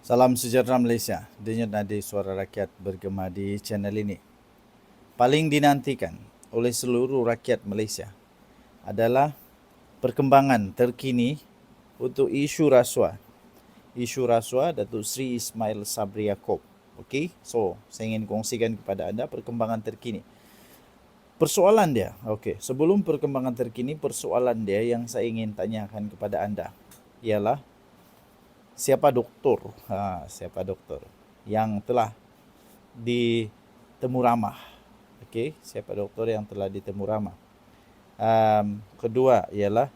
Salam sejahtera Malaysia. Denyut nadi suara rakyat bergema di channel ini. Paling dinantikan oleh seluruh rakyat Malaysia adalah perkembangan terkini untuk isu rasuah. Isu rasuah Datuk Seri Ismail Sabri Yaakob. Okey, so saya ingin kongsikan kepada anda perkembangan terkini. Persoalan dia, okey, sebelum perkembangan terkini, persoalan dia yang saya ingin tanyakan kepada anda ialah siapa doktor? Siapa doktor yang telah ditemu ramah? Okey, siapa doktor yang telah ditemu ramah? Kedua ialah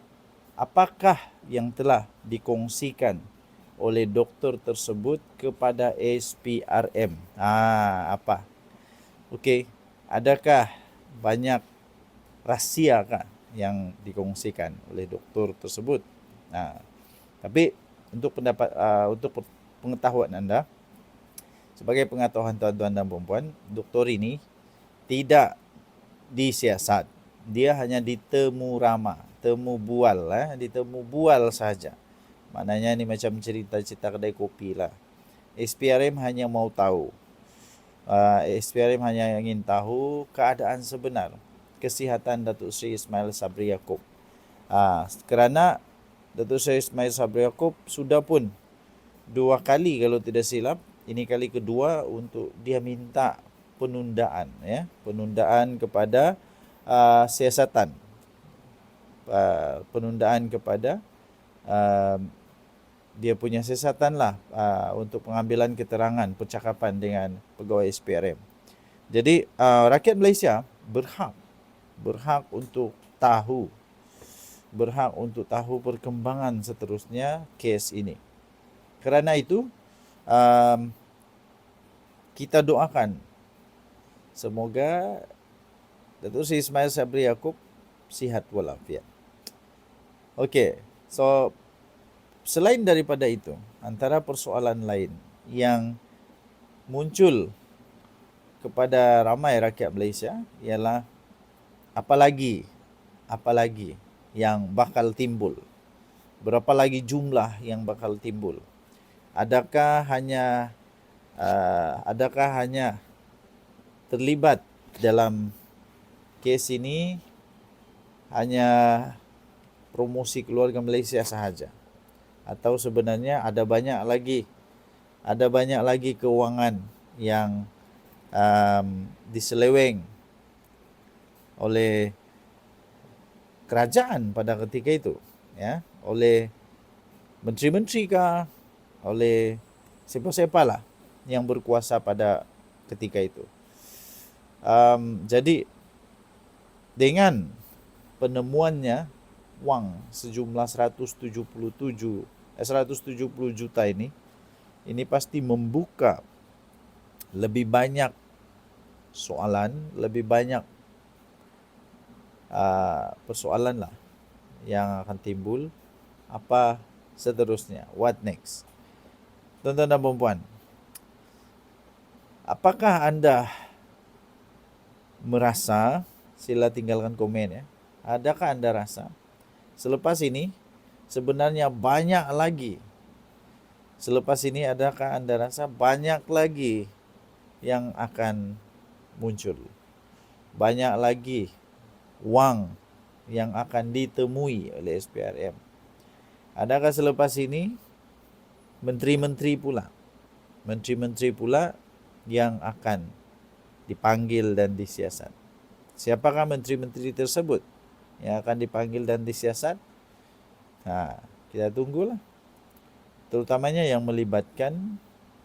apakah yang telah dikongsikan oleh doktor tersebut kepada SPRM? Apa? Okey, adakah banyak rahsia yang dikongsikan oleh doktor tersebut? Tapi untuk pengetahuan anda, sebagai pengetahuan tuan-tuan dan puan-puan, doktor ini tidak disiasat. Dia hanya ditemu ramah, ditemu bual saja. Maknanya ni macam cerita-cerita kedai kopi lah. SPRM hanya mau tahu. SPRM hanya ingin tahu keadaan sebenar kesihatan Datuk Seri Ismail Sabri Yaakob. Kerana Datuk Seri Ismail Sabri Yaakob sudah pun 2 kali kalau tidak silap, ini kali kedua untuk dia minta penundaan, penundaan kepada siasatan, penundaan kepada dia punya siasatan lah, untuk pengambilan keterangan percakapan dengan pegawai SPRM. Jadi rakyat Malaysia berhak untuk tahu perkembangan seterusnya kes ini. Kerana itu kita doakan semoga Datuk Seri Ismail Sabri Yaakob sihat walafiat. Okey, so selain daripada itu, antara persoalan lain yang muncul kepada ramai rakyat Malaysia ialah apalagi yang bakal timbul. Berapa lagi jumlah yang bakal timbul? Adakah hanya terlibat dalam kes ini hanya promosi keluarga Malaysia sahaja, atau sebenarnya ada banyak lagi kewangan yang diseleweng oleh kerajaan pada ketika itu, oleh menteri-menteri kah, oleh siapa-siapa lah yang berkuasa pada ketika itu. Jadi dengan penemuannya wang sejumlah 170 juta ini pasti membuka lebih banyak soalan, lebih banyak persoalan lah yang akan timbul. Apa seterusnya? What next? Tuan-tuan dan puan-puan, apakah anda merasa, sila tinggalkan komen adakah anda rasa selepas ini sebenarnya banyak lagi, adakah anda rasa banyak lagi yang akan muncul, banyak lagi wang yang akan ditemui oleh SPRM? Adakah selepas ini menteri-menteri pula yang akan dipanggil dan disiasat? Siapakah menteri-menteri tersebut yang akan dipanggil dan disiasat? Kita tunggulah. Terutamanya yang melibatkan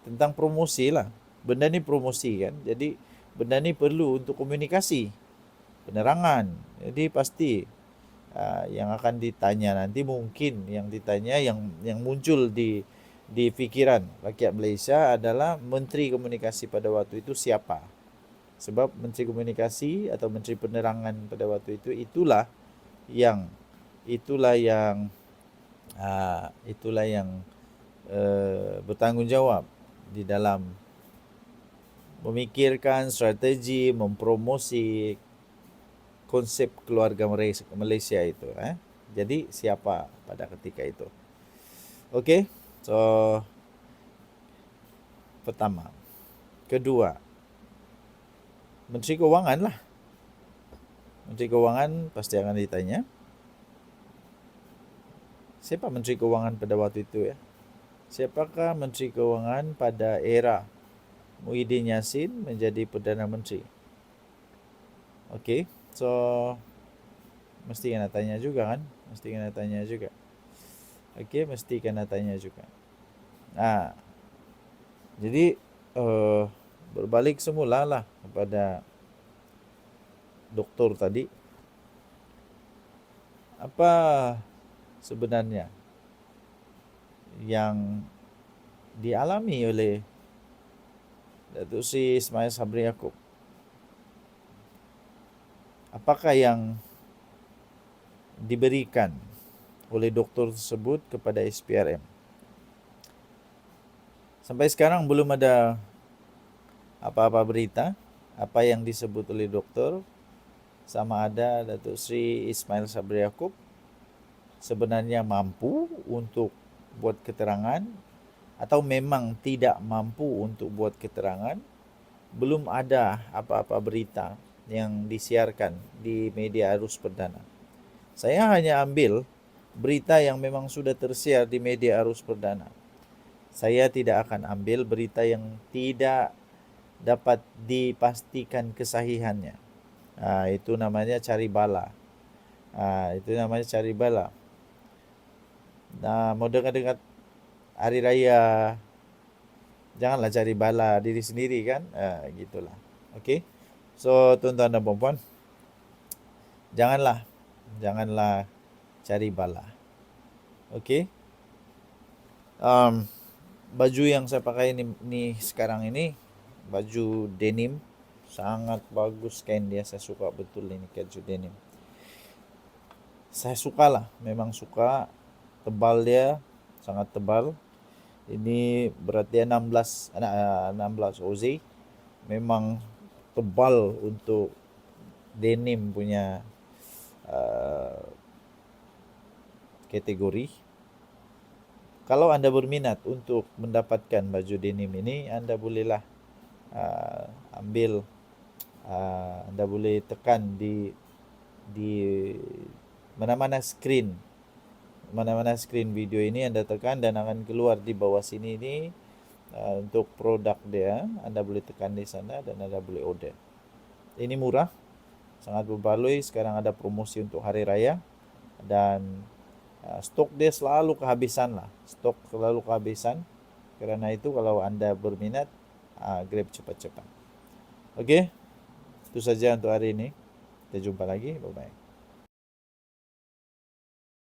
tentang promosi lah. Benda ni promosi kan. Jadi benda ni perlu untuk komunikasi, penerangan. Jadi pasti yang akan ditanya nanti, mungkin yang ditanya, yang muncul di fikiran rakyat Malaysia adalah Menteri Komunikasi pada waktu itu siapa. Sebab Menteri Komunikasi atau Menteri Penerangan pada waktu itu itulah yang bertanggungjawab di dalam memikirkan strategi mempromosi konsep keluarga Malaysia itu. Jadi siapa pada ketika itu? Okey, so pertama. Kedua, Menteri Keuangan lah. Menteri Keuangan pasti akan ditanya. Siapa Menteri Keuangan pada waktu itu ya? Siapakah Menteri Keuangan pada era Muhyiddin Yassin menjadi Perdana Menteri? Okey, so mesti kena tanya juga kan? Mesti kena tanya juga. Okey, mesti kena tanya juga. Nah, jadi berbalik semula lah kepada doktor tadi. Apa sebenarnya yang dialami oleh Datuk Seri Ismail Sabri Yaakob? Apakah yang diberikan oleh doktor tersebut kepada SPRM? Sampai sekarang belum ada apa-apa berita apa yang disebut oleh doktor sama ada Datuk Seri Ismail Sabri Yaakob sebenarnya mampu untuk buat keterangan atau memang tidak mampu untuk buat keterangan. Belum ada apa-apa berita yang disiarkan di media arus perdana. Saya hanya ambil berita yang memang sudah tersiar di media arus perdana. Saya tidak akan ambil berita yang tidak dapat dipastikan kesahihannya. Itu namanya cari bala. Itu namanya cari bala. Nah, mau dekat-dekat hari raya, janganlah cari bala diri sendiri kan. Gitulah. Okey. So, tuan-tuan dan puan-puan, janganlah cari bala. Okey. Baju yang saya pakai ini sekarang ini baju denim, sangat bagus kain dia, saya suka betul ini baju denim. Saya sukalah, memang suka, tebal dia, sangat tebal. Ini berat dia 16 oz. Memang tebal untuk denim punya kategori. Kalau Anda berminat untuk mendapatkan baju denim ini, Anda bolehlah ambil, Anda boleh tekan di mana-mana screen video ini, Anda tekan dan akan keluar di bawah sini ini untuk produk dia. Anda boleh tekan di sana dan Anda boleh order. Ini murah, sangat berbaloi. Sekarang ada promosi untuk hari raya dan stok dia selalu kehabisan lah. Stok selalu kehabisan. Kerana itu kalau Anda berminat, grab cepat-cepat. Okey, itu saja untuk hari ini. Kita jumpa lagi. Bye-bye.